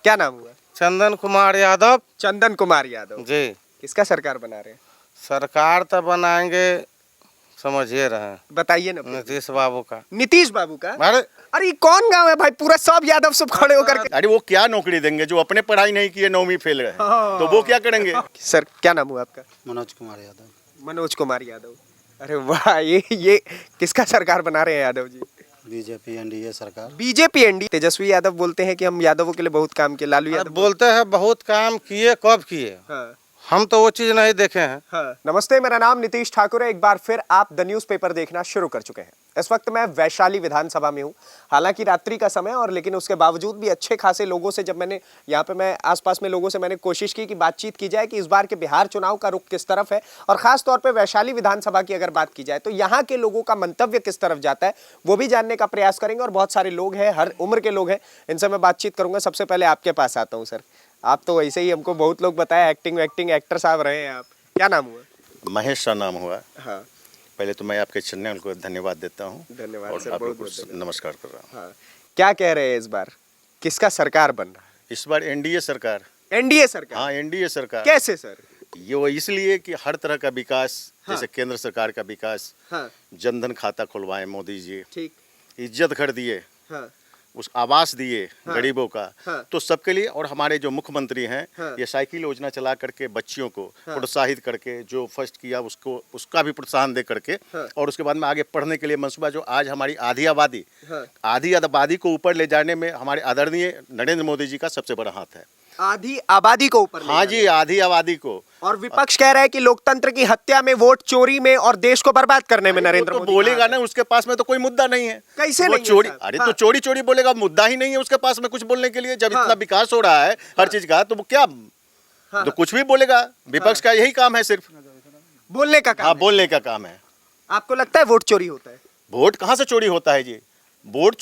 क्या नाम हुआ? चंदन कुमार यादव। चंदन कुमार यादव जी। किसका सरकार बना रहे हैं? सरकार तो बनाएंगे, समझिए रहे हैं, बताइए ना फिर। नीतीश बाबू का। नीतीश बाबू का? अरे अरे ये कौन गांव है भाई, पूरा सब यादव सब खड़े होकर के। अरे वो क्या नौकरी देंगे जो अपने पढ़ाई नहीं किए, 9वीं फेल गए, तो वो क्या करेंगे? सर क्या नाम हुआ आपका? मनोज कुमार यादव। मनोज कुमार यादव। अरे वाह, ये किसका सरकार बना रहे हैं यादव जी? बीजेपी एनडीए सरकार। BJP ND. तेजस्वी यादव बोलते हैं कि हम यादवों के लिए बहुत काम किए। लालू यादव बोलते हैं बहुत काम किए, कब किए? हाँ। हम तो वो चीज नहीं देखे हैं। हाँ। नमस्ते, मेरा नाम नीतीश ठाकुर है। एक बार फिर आप द न्यूज़ पेपर देखना शुरू कर चुके हैं। इस वक्त मैं वैशाली विधानसभा में हूँ। हालांकि रात्रि का समय और लेकिन उसके बावजूद भी अच्छे खासे लोगों से, जब मैंने यहाँ पे मैं आसपास में लोगों से मैंने कोशिश की कि बातचीत की जाए कि इस बार के बिहार चुनाव का रुख किस तरफ है, और खास तौर पे वैशाली विधानसभा की अगर बात की जाए तो यहाँ के लोगों का मंतव्य किस तरफ जाता है, वो भी जानने का प्रयास करेंगे। और बहुत सारे लोग हैं, हर उम्र के लोग हैं, इनसे मैं बातचीत करूंगा। सबसे पहले आपके पास आता हूँ। सर आप तो वैसे ही, हमको बहुत लोग बताया एक्टिंग एक्टर साहब रहे हैं आप। क्या नाम हुआ? महेश का नाम हुआ। हाँ, पहले तो मैं आपके चैनल को धन्यवाद देता हूँ धन्यवाद और सर, आप बहुत लोग को बहुत धन्यवाद। नमस्कार कर रहा हूँ। हाँ, क्या कह रहे हैं इस बार किसका सरकार बन रहा इस बार एनडीए सरकार। है? एनडीए सरकार। हाँ, एनडीए सरकार। कैसे सर? ये वो इसलिए कि हर तरह का विकास, हाँ। जैसे केंद्र सरकार का विकास, हाँ, जनधन खाता खुलवाए मोदी जी, ठीक। इज्जत घर दिए, हाँ, उस आवास दिए हाँ। गरीबों का, हाँ। तो सबके लिए। और हमारे जो मुख्यमंत्री हैं, हाँ। ये साइकिल योजना चला करके बच्चियों को हाँ। प्रोत्साहित करके, जो फर्स्ट किया उसको उसका भी प्रोत्साहन दे करके, हाँ। और उसके बाद में आगे पढ़ने के लिए मंसूबा, जो आज हमारी आधी हाँ। आबादी को ऊपर ले जाने में हमारे आदरणीय नरेंद्र मोदी जी का सबसे बड़ा हाथ है। आधी आबादी को ऊपर ले हाँ जाने जी, आधी आबादी को। और विपक्ष कह रहा है कि लोकतंत्र की हत्या में, वोट चोरी में और देश को बर्बाद करने में नरेंद्र तो मोदी बोलेगा हाथ ना, है। उसके पास में तो कोई मुद्दा नहीं है। कैसे वो नहीं है चोरी, साहब? अरे हाँ। तो चोरी चोरी बोलेगा, मुद्दा ही नहीं है उसके पास में कुछ बोलने के लिए। जब हाँ। इतना विकास हो रहा है हर चीज का, तो वो क्या, हाँ। तो कुछ भी बोलेगा। विपक्ष का यही काम है, सिर्फ बोलने का काम हाँ, है। बोलने का काम है। आपको लगता है वोट चोरी होता है? वोट कहाँ से चोरी होता है जी? वोट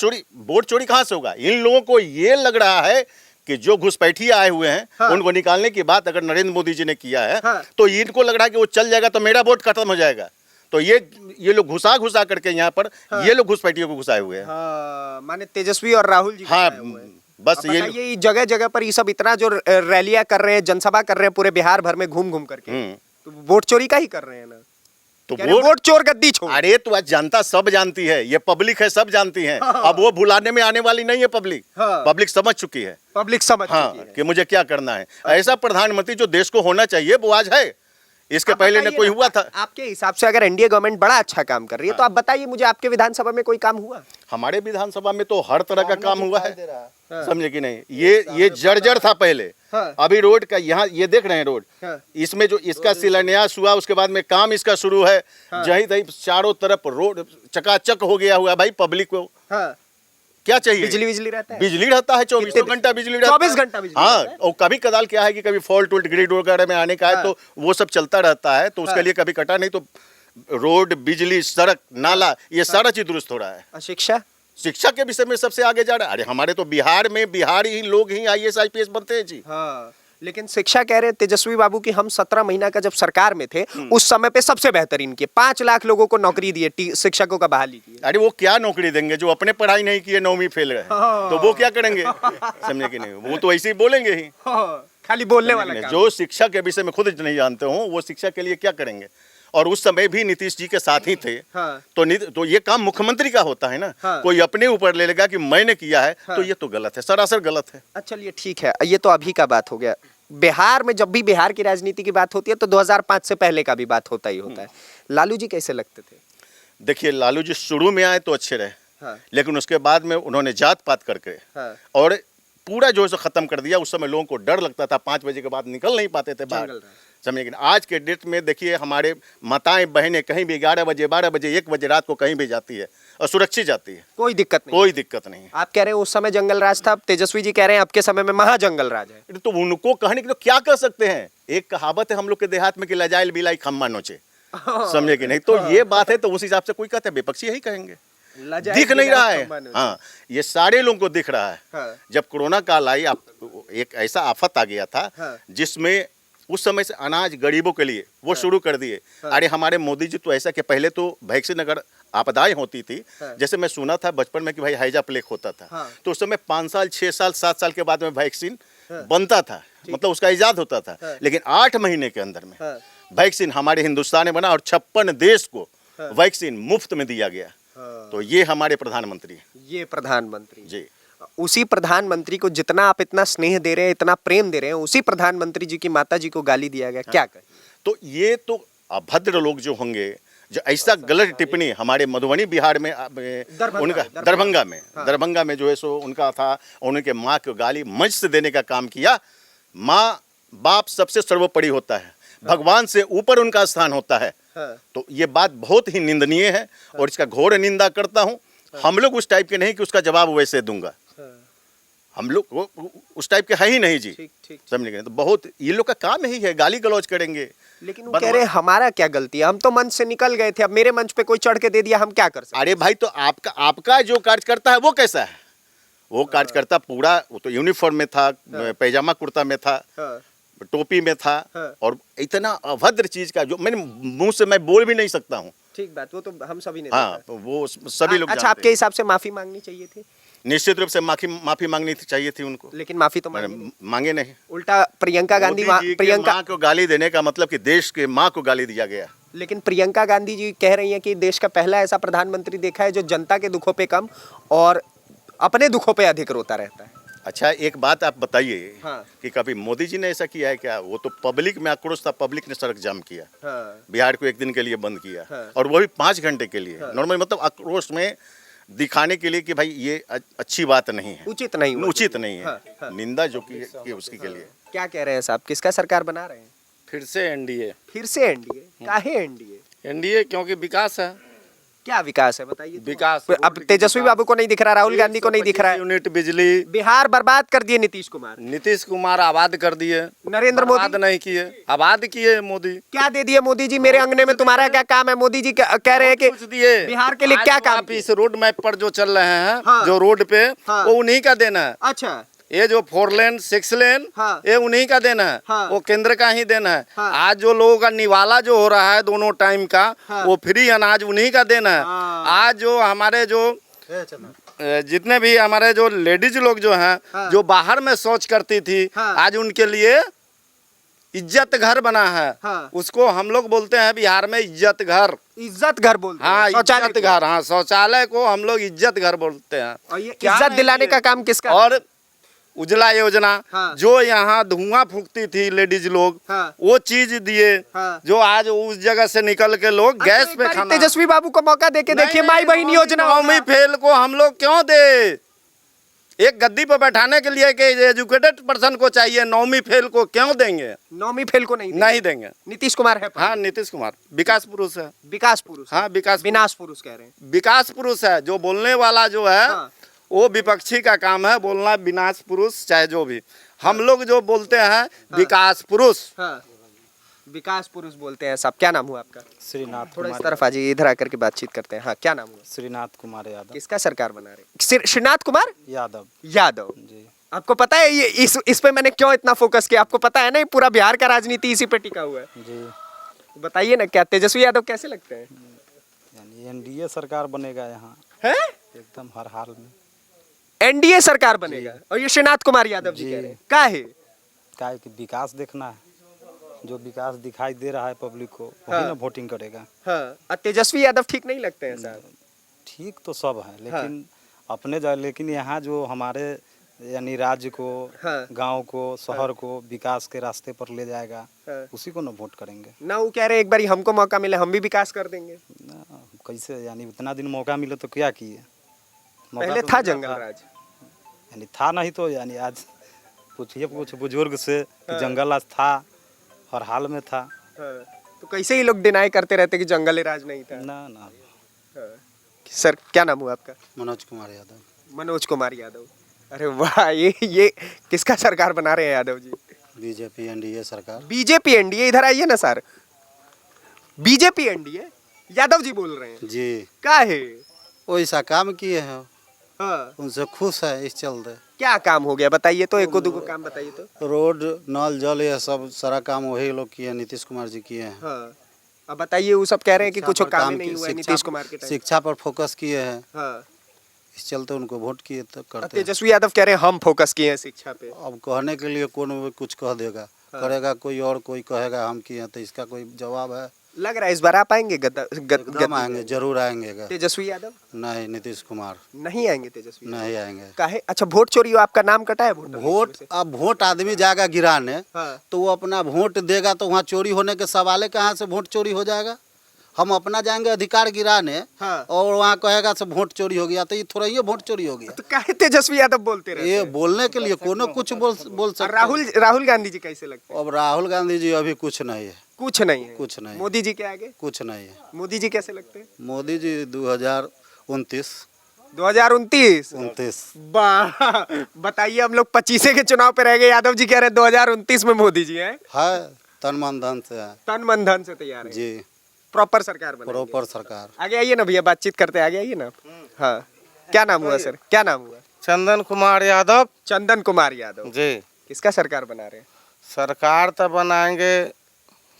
चोरी कहाँ से होगा? इन लोगों को ये लग रहा है कि जो घुसपैठिए आए हुए हैं, हाँ। उनको निकालने की बात अगर नरेंद्र मोदी जी ने किया है, हाँ। तो इनको लग रहा है कि वो चल जाएगा तो मेरा वोट खत्म हो जाएगा। तो ये लोग घुसा करके यहाँ पर, हाँ। ये लोग घुसपैठियों को घुसाए हुए हैं। हाँ, माने तेजस्वी और राहुल जी हाँ, घुसाए हुए हैं। बस अब ये बताइए, जगह जगह पर ये सब इतना जो रैलियां कर रहे हैं, जनसभा कर रहे हैं पूरे बिहार भर में घूम घूम करके, तो वोट चोरी का ही कर रहे हैं ना? तो कह रहे हैं, वोट चोर गद्दी छोड़। अरे तो आज जनता सब जानती है, ये पब्लिक है, सब जानती है। हाँ। अब वो भुलाने में आने वाली नहीं है पब्लिक। हाँ। पब्लिक समझ चुकी है। पब्लिक समझ हाँ, चुकी है। कि मुझे क्या करना है। ऐसा प्रधानमंत्री जो देश को होना चाहिए, वो आज है। इसके आप पहले न बताइए कोई ना, हुआ था। आपके हिसाब से अगर एनडीए गवर्नमेंट बड़ा अच्छा काम कर रही है, तो आप बताइए मुझे, आपके विधानसभा में कोई काम हुआ? हमारे विधानसभा में तो हर तरह का काम हुआ है, हाँ। समझे कि नहीं? ये जर्जर था पहले। हाँ। अभी रोड का, यहाँ ये देख रहे हैं रोड, हाँ। इसमें जो इसका शिलान्यास हुआ, उसके बाद में काम इसका शुरू है। हाँ। जहीं तहीं चारों तरफ रोड चकाचक हो गया हुआ है। भाई पब्लिक को हाँ। क्या चाहिए? बिजली रहता है? बिजली रहता है, 24 घंटा बिजली रहता है। 24 घंटा बिजली हाँ, रहता है? और कभी कदाल क्या है कि कभी फॉल्ट उल्ट ग्रिड वगैरह में आने का है, हाँ। तो वो सब चलता रहता है, तो उसके हाँ। लिए कभी कटा नहीं। तो रोड, बिजली, सड़क, नाला, ये सारा चीज दुरुस्त हो रहा है। और शिक्षा? शिक्षा के विषय में सबसे आगे जा रहा है। अरे हमारे तो बिहार में बिहारी ही लोग ही IAS IPS बनते हैं जी। हाँ, लेकिन शिक्षा कह रहे हैं तेजस्वी बाबू की, हम 17 महीना का जब सरकार में थे उस समय पे सबसे बेहतरीन किए, 5 लाख लोगों को नौकरी दिए, शिक्षकों का बहाली की। अरे वो क्या नौकरी देंगे जो अपने पढ़ाई नहीं किए, 9वीं फेल रहे, तो वो क्या करेंगे? समझे कि नहीं? वो तो ऐसे ही बोलेंगे ही। खाली बोलने वाला काम। जो शिक्षा के विषय में खुद नहीं जानते हो, वो शिक्षा के लिए क्या करेंगे? और उस समय भी नीतीश जी के साथ ही थे। हाँ। तो ये काम मुख्यमंत्री का होता है ना। हाँ। कोई अपने ऊपर ले लेगा कि मैंने किया है, हाँ। तो ये तो गलत है, सरासर गलत है। अच्छा चलिए ठीक है, ये तो अभी का बात हो गया। बिहार में जब भी बिहार की राजनीति की बात होती है तो 2005 से पहले का भी बात होता ही होता है। लालू जी कैसे लगते थे? देखिए, लालू जी शुरू में आए तो अच्छे रहे, हाँ। लेकिन उसके बाद में उन्होंने जात पात करके हाँ। और पूरा जो है खत्म कर दिया। उस समय लोगों को डर लगता था, 5 बजे के बाद निकल नहीं पाते थे बाहर, जंगल राज। समझे कि नहीं? आज के डेट में देखिए, हमारे माताएं बहनें कहीं भी 11 बजे 12 बजे 1 बजे रात को कहीं भी जाती है और सुरक्षित जाती है, कोई दिक्कत नहीं। कोई दिक्कत नहीं है। आप कह रहे हैं उस समय जंगल राज था, तेजस्वी जी कह रहे हैं आपके समय में महा जंगल राज है। तो उनको कहने के लिए क्या कर सकते हैं? एक कहावत है हम लोग के देहात में कि लजाइल बिलाई खम्मा नोचे, समझे कि नहीं? तो ये बात है, तो उस हिसाब से कोई कहते हैं, विपक्षी यही कहेंगे। दिख नहीं रहा है। हाँ, ये सारे लोगों को दिख रहा है। हाँ। जब कोरोना काल आई, एक ऐसा आफत आ गया था, हाँ। जिसमें उस समय से अनाज गरीबों के लिए वो हाँ। शुरू कर दिए। हाँ। अरे हमारे मोदी जी तो ऐसा कि पहले तो वैक्सीन अगर आपदाएं होती थी, हाँ। जैसे मैं सुना था बचपन में कि भाई हैजा प्लेग होता था, हाँ। तो उस समय 5 साल 6 साल 7 साल के बाद में वैक्सीन बनता था, मतलब उसका इजाद होता था, लेकिन 8 महीने के अंदर में वैक्सीन हमारे हिंदुस्तान में बना और 56 देश को वैक्सीन मुफ्त में दिया गया। तो ये हमारे प्रधानमंत्री हैं। ये प्रधानमंत्री जी। उसी प्रधानमंत्री को जितना आप इतना स्नेह दे रहे हैं, इतना प्रेम दे रहे हैं, उसी प्रधानमंत्री जी की माता जी को गाली दिया गया, क्या कहें? तो ये तो अभद्र लोग जो होंगे, जो ऐसा गलत टिप्पणी हमारे मधुबनी बिहार में उनका दरभंगा में जो है सो उनका था, उनके माँ को गाली मंच से देने का काम किया। माँ बाप सबसे सर्वोपरि होता है, भगवान से ऊपर उनका स्थान होता है। तो ये बात बहुत ही निंदनीय है और इसका घोर निंदा करता हूँ। हम लोग उस टाइप के नहीं कि उसका जवाब वैसे दूंगा, हम लोग उस टाइप के है ही नहीं जी। ठीक। समझ तो बहुत ये लोग का काम ही है, गाली गलौज करेंगे। लेकिन वो कह रहे हैं हमारा क्या गलती है, हम तो मंच से निकल गए थे, अब मेरे मंच पे कोई चढ़ के दे दिया, हम क्या कर सकते? अरे भाई, तो आपका जो कार्यकर्ता है वो कैसा है? वो कार्यकर्ता पूरा, वो तो यूनिफॉर्म में था, पैजामा कुर्ता में था, टोपी में था, और इतना अभद्र चीज का जो मैंने मुंह से मैं बोल भी नहीं सकता हूँ। ठीक बात, वो तो हम सभी ने हाँ, तो वो सभी लोग अच्छा, आपके हिसाब से माफी मांगनी चाहिए थी? निश्चित रूप से माफी मांगनी चाहिए थी उनको, लेकिन माफी तो मांगे नहीं। उल्टा प्रियंका गांधी प्रियंका माँ को गाली देने का मतलब कि देश के माँ को गाली दिया गया। लेकिन प्रियंका गांधी जी कह रही हैं कि देश का पहला ऐसा प्रधानमंत्री देखा है जो जनता के दुखों पे कम और अपने दुखों पे अधिक रोता रहता है। अच्छा, एक बात आप बताइए कि कभी मोदी जी ने ऐसा किया है क्या? वो तो पब्लिक में आक्रोश था, पब्लिक ने सड़क जाम किया, बिहार को एक दिन के लिए बंद किया, और वो भी 5 घंटे के लिए। नॉर्मल मतलब आक्रोश में दिखाने के लिए कि भाई ये अच्छी बात नहीं है, उचित नहीं है। निंदा जो की उसकी के लिए। क्या कह रहे हैं साहब, किसका सरकार बना रहे हैं? फिर से एनडीए। फिर से एनडीए? काहे एनडीए? एनडीए क्योंकि विकास है। क्या विकास है बताइए? विकास अब तेजस्वी बाबू को नहीं दिख रहा, राहुल गांधी को नहीं दिख रहा है। यूनिट बिजली, बिहार बर्बाद कर दिए नीतीश कुमार आबाद कर दिए, नरेंद्र मोदी आबाद नहीं किए, आबाद किए मोदी। क्या दे दिए मोदी जी? मेरे अंगने में तुम्हारा क्या काम है? मोदी जी कह रहे हैं कि बिहार के लिए क्या काम? इस रोड मैप पर जो चल रहे हैं, जो रोड पे, वो उन्हीं का देना है। अच्छा, ये जो 4 लेन 6 लेन, ये उन्हीं का देना है, वो केंद्र का ही देना है। आज जो लोगों का निवाला जो हो रहा है दोनों टाइम का, वो फ्री अनाज उन्हीं का देना है। आज जो हमारे जो जितने भी हमारे जो लेडीज लोग जो हैं, जो बाहर में शौच करती थी, आज उनके लिए इज्जत घर बना है। उसको हम लोग बोलते हैं बिहार में इज्जत घर बोलते हैं। हाँ, इज्जत घर। हाँ, शौचालय को हम लोग इज्जत घर बोलते हैं। और ये इज्जत दिलाने का काम किसका? और उजला योजना, जो यहाँ धुआं फूकती थी लेडीज लोग, वो चीज दिए, जो आज उस जगह से निकल के लोग गैस पे खाना। तेजस्वी बाबू को मौका देके देखिए, माई बहन योजना। नौवीं फेल को हम लोग क्यों दे? एक गद्दी पर बैठाने के लिए एजुकेटेड पर्सन को चाहिए, 9वीं फेल को क्यों देंगे? 9वीं फेल को नहीं देंगे। नीतीश कुमार है। हाँ, नीतीश कुमार विकास पुरुष है। विकास पुरुष? हाँ, विनाश पुरुष कह रहे हैं। विकास पुरुष है, जो बोलने वाला जो है वो विपक्षी का काम है बोलना विनाश पुरुष, चाहे जो भी। हम लोग जो बोलते हैं विकास पुरुष। विकास पुरुष बोलते हैं। साहब, क्या नाम हुआ आपका? श्रीनाथ। थोड़ा इस तरफ आ जाइए, इधर आकर के बातचीत करते हैं। हाँ, क्या नाम हुआ? श्रीनाथ कुमार यादव। किसका सरकार बना रहे? श्रीनाथ कुमार यादव जी। आपको पता है ये इस पे मैंने क्यों इतना फोकस किया? आपको पता है ना, पूरा बिहार का राजनीति इसी पे टिका हुआ है जी। बताइए ना, क्या तेजस्वी यादव कैसे लगते हैं? यानी एनडीए सरकार बनेगा यहाँ है, एकदम हर हाल में एनडीए सरकार बनेगा। और ये श्रीनाथ कुमार यादव जी कह रहे हैं। क्या है कि विकास देखना है, जो विकास दिखाई दे रहा है पब्लिक को, वही ना वोटिंग करेगा। हाँ, तेजस्वी यादव ठीक नहीं लगते हैं साहब? ठीक तो सब है, लेकिन अपने जगह, लेकिन यहाँ जो हमारे यानी राज्य को, गांव को, शहर को विकास के रास्ते पर ले जाएगा, उसी को ना वोट करेंगे ना। वो कह रहे एक बार हमको मौका मिले, हम भी विकास कर देंगे। कैसे? यानी उतना दिन मौका मिले तो क्या किए? पहले था जंगल राज, यानी था नहीं तो, यानी आज पूछिए कुछ बुजुर्ग से कि जंगल राज था, हर हाल में था। तो कैसे ही लोग डिनाई करते रहते कि जंगल राज नहीं था? ना। सर, क्या नाम हुआ आपका? मनोज कुमार यादव। मनोज कुमार यादव। अरे वाह, ये किसका सरकार बना रहे हैं यादव जी? बीजेपी एनडीए सरकार। BJP NDA? इधर आइए ना sir. BJP NDA Yadav ji बोल रहे हैं जी। क्या है? वो ऐसा काम किए हैं, उनसे खुश है इस चलते। क्या काम हो गया बताइए तो, एक दो काम बताइए तो। रोड, नल, जल, ये सब सारा काम वही लोग किए, नीतीश कुमार जी किए हैं। अब बताइए, वो सब कह रहे हैं कि कुछ काम नहीं हुआ नीतीश कुमार के टाइम। शिक्षा पर फोकस किए हैं, इस चलते उनको वोट किए तो करते हैं। तेजस्वी यादव कह रहे हैं हम फोकस किए हैं शिक्षा पे। अब कहने के लिए कौन कुछ कह देगा, करेगा कोई और, कोई कहेगा हम किए हैं, तो इसका कोई जवाब है? लग रहा है इस बार आप आएंगे एकदम आएंगे, जरूर आएंगे। तेजस्वी यादव नहीं, नीतीश कुमार नहीं आएंगे। तेजस्वी नहीं आएंगे। काहे? अच्छा, वोट चोरी हो, आपका नाम कटा है वोट, अब वोट आदमी जाएगा गिराने, हाँ। तो वो अपना वोट देगा, तो वहाँ चोरी होने के सवाल है, कहाँ से वोट चोरी हो जाएगा? हम अपना जाएंगे अधिकार गिराने, हाँ। और वहाँ कहेगा सब वोट चोरी हो गया, तो ये थोड़ा ही वोट चोरी हो गया। तो काहे तेजस्वी यादव बोलते रहे? ये बोलने के लिए कोनो कुछ बोल सकते हैं। राहुल गांधी जी कैसे लगते हैं? अब राहुल गांधी जी अभी कुछ नहीं है, कुछ नहीं है। कुछ नहीं। मोदी जी के आगे कुछ नहीं है। मोदी जी कैसे लगते हैं? मोदी जी 2029 2029 वाह, बताइए, हम लोग 25 के चुनाव पे रह गए, यादव जी कह रहे 2029 में मोदी जी हैं। है, तन मन धन से है तन मन धन से तैयार है जी, प्रॉपर सरकार बनाएंगे। प्रॉपर सरकार। आगे आइए ना भैया, बातचीत करते हैं, आगे आइए ना। हाँ, क्या नाम हुआ सर, क्या नाम हुआ? चंदन कुमार यादव चंदन कुमार यादव जी। किसका सरकार बना रहे हैं? सरकार तो बनाएंगे,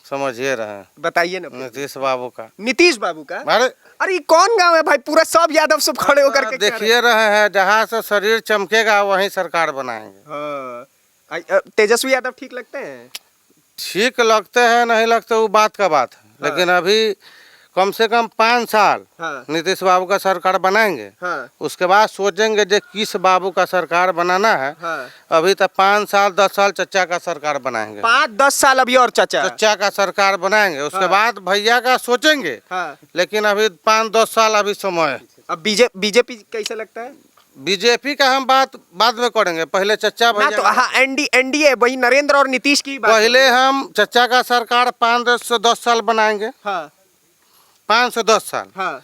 समझिए रहे, बताइए ना। नीतीश बाबू का। नीतीश बाबू का? अरे अरे ये कौन गांव है भाई, पूरा सब यादव सब खड़े होकर के कह रहे देखिए रहे हैं, जहाँ से शरीर चमकेगा वहीं सरकार बनाएंगे। हैं। हाँ, तेजस्वी यादव ठीक लगते हैं? ठीक लगते हैं, नहीं लगते वो बात का बात है, लेकिन अभी कम से कम 5 साल हाँ। नीतीश बाबू का सरकार बनाएंगे, हाँ। उसके बाद सोचेंगे जो किस बाबू का सरकार बनाना है। हाँ। अभी तो 5 साल 10 साल चचा का सरकार बनाएंगे, 5-10 साल अभी और चाचा। चचा का सरकार बनाएंगे, उसके बाद भैया का सोचेंगे। हाँ। लेकिन अभी 5-10 साल अभी समय है। अब बीजेपी कैसे लगता है? बीजेपी का हम बात बाद में करेंगे, पहले चचा ना भैया तो हाँ, एनडीए वही नरेंद्र और नीतीश की बात। पहले हम चचा का सरकार 5 से 10 साल बनाएंगे, हाँ 5 से 10 साल। हाँ,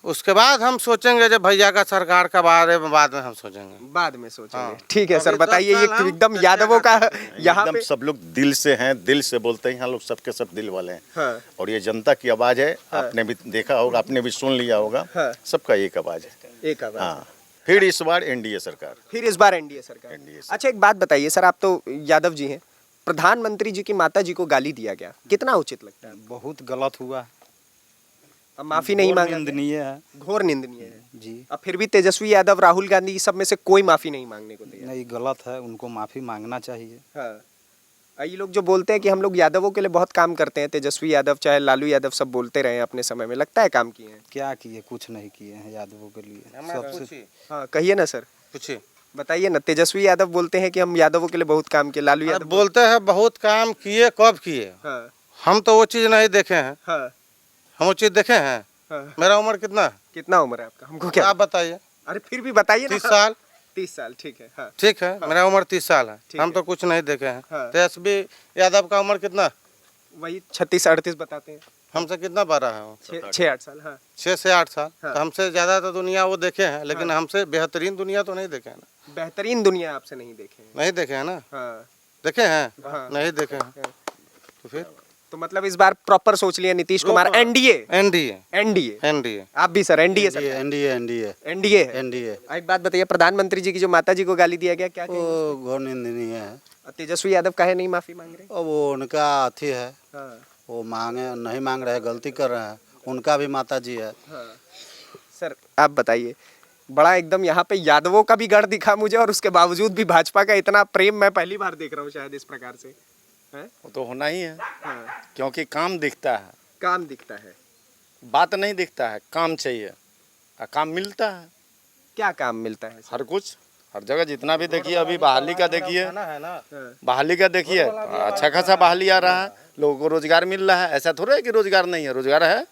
उसके बाद हम सोचेंगे जब भैया का सरकार का बारे में बाद में हम सोचेंगे। बाद में सोचेंगे। हाँ। ठीक है सर, अभी 10 बताइए, ये साल हम एकदम यादवों का यहाँ एकदम पे। सब लोग दिल से हैं, दिल से बोलते हैं, यहाँ लोग सबके सब दिल वाले हैं। हाँ। और ये जनता की आवाज है, आपने भी देखा होगा, आपने भी सुन लिया होगा, हाँ। सबका एक आवाज है। एक आवाज। हाँ, फिर इस बार एनडीए सरकार। फिर इस बार एनडीए सरकार। NDA सरकार। अच्छा, एक बात बताइए सर, आप तो यादव जी हैं, प्रधानमंत्री जी की माता जी को गाली दिया गया, कितना उचित लगता है? बहुत गलत हुआ, अब माफी नहीं मांगा, निंदनीय है घोर निंदनीय है जी। अब फिर भी तेजस्वी यादव, राहुल गांधी सब में से कोई माफी नहीं मांगने को तैयार। नहीं, गलत है, उनको माफी मांगना चाहिए। हाँ, ये लोग जो बोलते हैं कि हम लोग यादवों के लिए बहुत काम करते हैं, तेजस्वी यादव चाहे लालू यादव सब बोलते रहे हैं अपने समय में, लगता है काम किए हैं? क्या किए? कुछ नहीं किए हैं यादवों के लिए। सबसे हाँ, कहिए ना सर, पूछिए, बताइए ना। तेजस्वी यादव बोलते हैं कि हम यादवों के लिए बहुत काम किए, लालू यादव बोलते हैं बहुत काम किए, कब किए? हाँ हम तो वो चीज़ नहीं देखे हैं। हाँ हम वो चीज़ देखे हैं? हाँ। मेरा उम्र कितना है? कितना उम्र है आपका, हमको क्या? आप बताइए। अरे फिर भी बताइए ना। 30 साल। 30 साल, ठीक है। हाँ, ठीक है, मेरा उम्र 30 साल है, ठीक हम है। तो कुछ नहीं देखे हैं। हाँ। तेजस्वी यादव का उम्र कितना? वही 36-38 बताते हैं। हमसे कितना बड़ा है वो? 6-8 साल। हाँ 6 से 8 साल। हाँ। तो हमसे ज़्यादा तो दुनिया वो देखे हैं, लेकिन हमसे बेहतरीन दुनिया तो नहीं देखे हैं ना। बेहतरीन दुनिया आपसे नहीं देखे हैं। नहीं देखे हैं ना? हाँ देखे हैं? हाँ। नहीं देखे हैं। हाँ। तो फिर तो मतलब इस बार प्रॉपर सोच लिया Nitish Kumar, NDA. NDA. NDA NDA. आप भी sir NDA sir? NDA NDA NDA है। एनडीए एक बात बताइए, प्रधानमंत्री जी की जो माता जी को गाली दिया गया, क्या कहेंगे? वो घोर निंदनीय है। और तेजस्वी यादव काहे नहीं माफी मांग रहे? और वो उनका अथी है, हाँ वो मांगे नहीं मांग रहे, गलती कर रहे हैं, उनका भी माता जी है। हाँ। सर आप बताइए, बड़ा एकदम यहाँ पे यादवों का भी गढ़ दिखा मुझे, और उसके बावजूद भी भाजपा का इतना प्रेम मैं पहली बार देख रहा हूँ शायद इस प्रकार से। हैं? वो तो होना ही है, हाँ, क्योंकि काम दिखता है, काम दिखता है, बात नहीं दिखता है, काम चाहिए और काम मिलता है। क्या काम मिलता है सर? हर कुछ, हर जगह जितना भी देखिए, अभी बहाली का देखिए, है ना? हाँ। बहाली का देखिए, अच्छा खासा बहाली आ रहा है, लोगों को रोजगार मिल रहा है। ऐसा थोड़ा है कि रोजगार नहीं है, रोजगार है।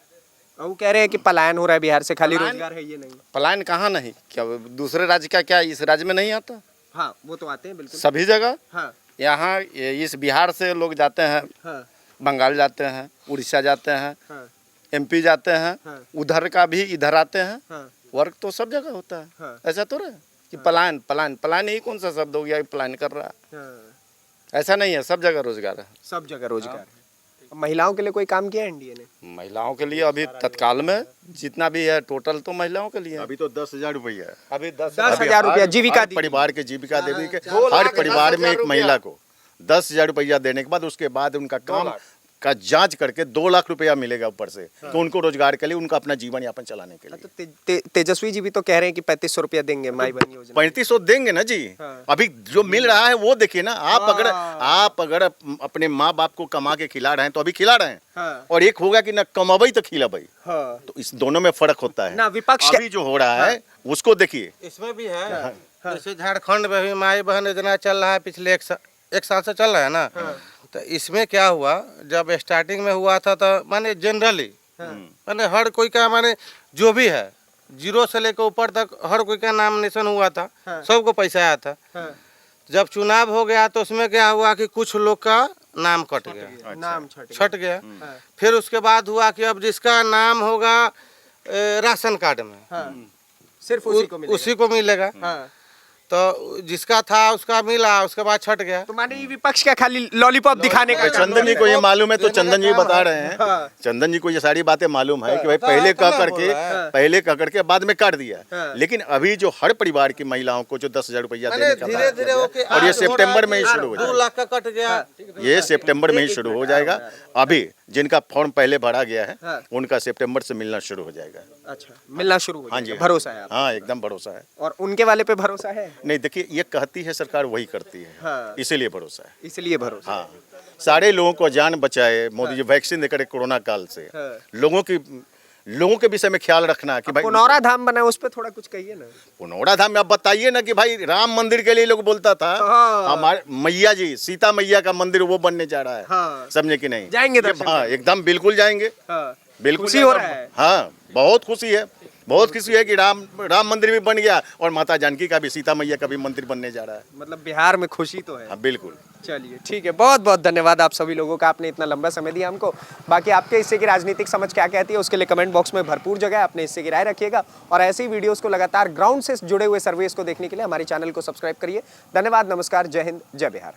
और वो कह रहे हैं कि पलायन हो रहा है बिहार से, खाली पलायन? रोजगार है ये नहीं। पलायन कहाँ नहीं, क्या दूसरे राज्य का क्या इस राज्य में नहीं आता? हाँ वो तो आते हैं बिल्कुल। सभी जगह। हाँ यहाँ इस बिहार से लोग जाते हैं, हाँ बंगाल जाते हैं, उड़ीसा जाते हैं, हाँ एमपी जाते हैं, हाँ। उधर का भी इधर आते हैं। हाँ वर्क तो सब जगह होता है। हाँ। ऐसा तो है कि पलायन पलायन पलायन ही कौन सा शब्द हो गया कि पलायन कर रहा है? हाँ। ऐसा नहीं है, सब जगह रोजगार है। सब जगह रोजगार है। अब महिलाओं के लिए कोई काम किया है एनडीए ने? महिलाओं के लिए अभी तत्काल में जितना भी है टोटल तो महिलाओं के लिए है। अभी तो 10,000 रुपया है। अभी 10,000 रुपया जीविका हर दी। परिवार के जीविका देवी के, 2 हर लाख परिवार में 10,000 एक महिला को 10,000 रुपया देने के बाद उसके बाद उनका काम का जांच करके 2 लाख रुपया मिलेगा ऊपर से कि उनको रोजगार के लिए, उनका अपना जीवन यापन चलाने के लिए। तो तेजस्वी जी भी तो कह रहे हैं कि 3500 रुपया देंगे माई बहन योजना। 3500 देंगे ना जी। अभी जो मिल रहा है वो देखिए ना। आप अगर अपने माँ बाप को कमा के खिला रहे हैं तो अभी खिला रहे हैं, और एक होगा कि ना कमाबई तो खिलाबई। तो इस दोनों में फर्क होता है ना। विपक्ष अभी जो हो रहा है उसको देखिए। इसमें भी है, जैसे झारखंड में भी माई बहन योजना चल रहा है, पिछले एक साल से चल रहा है ना। तो इसमें क्या हुआ, जब स्टार्टिंग में हुआ था तो माने जनरली माने हर कोई का माने जो भी है 0 से लेकर ऊपर तक हर कोई का नॉमिनेशन हुआ था, सबको पैसा आया था। जब चुनाव हो गया तो उसमें क्या हुआ कि कुछ लोग का नाम कट गया, नाम छट गया। फिर उसके बाद हुआ कि अब जिसका नाम होगा राशन कार्ड में सिर्फ उसी को मिलेगा। तो जिसका था उसका मिला, उसके बाद छट गया। तो माने ये विपक्ष का खाली लॉलीपॉप दिखाने का। चंदन जी को ये मालूम है, तो चंदन जी बता रहे हैं। चंदन जी को ये सारी बातें मालूम है कि भाई पहले कह करके बाद में काट दिया। लेकिन अभी जो हर परिवार की महिलाओं को जो 10,000 रुपया देने का धीरे धीरे और ये सितंबर में ही शुरू हो 2 लाख का कट गया। ये सितंबर में ही शुरू हो जाएगा। अभी जिनका फॉर्म पहले भरा गया है उनका सितंबर से मिलना शुरू हो जाएगा। अच्छा, मिलना शुरू हो हाँ जी, जाएगा। भरोसा है आपको? हाँ एकदम भरोसा है। और उनके वाले पे भरोसा है? नहीं देखिए, ये कहती है सरकार वही करती है, इसीलिए भरोसा है। इसलिए भरोसा। हाँ, सारे लोगों को जान बचाए मोदी जी, वैक्सीन देकर कोरोना काल से लोगों के विषय में ख्याल रखना कि भाई पुनौरा धाम बना, उस पे थोड़ा कुछ कहिए ना। पुनौरा धाम में आप बताइए ना कि भाई राम मंदिर के लिए लोग बोलता था, हमारे मैया जी सीता मैया का मंदिर वो बनने जा रहा है। समझे कि नहीं? जाएंगे दर्शन? हाँ एकदम बिल्कुल जाएंगे। बिल्कुल खुशी हो रहा है? हाँ बहुत खुशी है, बहुत खुशी है कि राम मंदिर भी बन गया और माता जानकी का भी, सीता मैया का भी मंदिर बनने जा रहा है। मतलब बिहार में खुशी तो है। हाँ बिल्कुल। चलिए ठीक है, बहुत बहुत धन्यवाद आप सभी लोगों का, आपने इतना लंबा समय दिया हमको। बाकी आपके हिस्से की राजनीतिक समझ क्या कहती है उसके लिए कमेंट बॉक्स में भरपूर जगह है, अपने हिस्से की राय रखिएगा। और ऐसी वीडियोस को लगातार ग्राउंड से जुड़े हुए सर्वेस को देखने के लिए हमारे चैनल को सब्सक्राइब करिए। धन्यवाद, नमस्कार, जय हिंद, जय बिहार।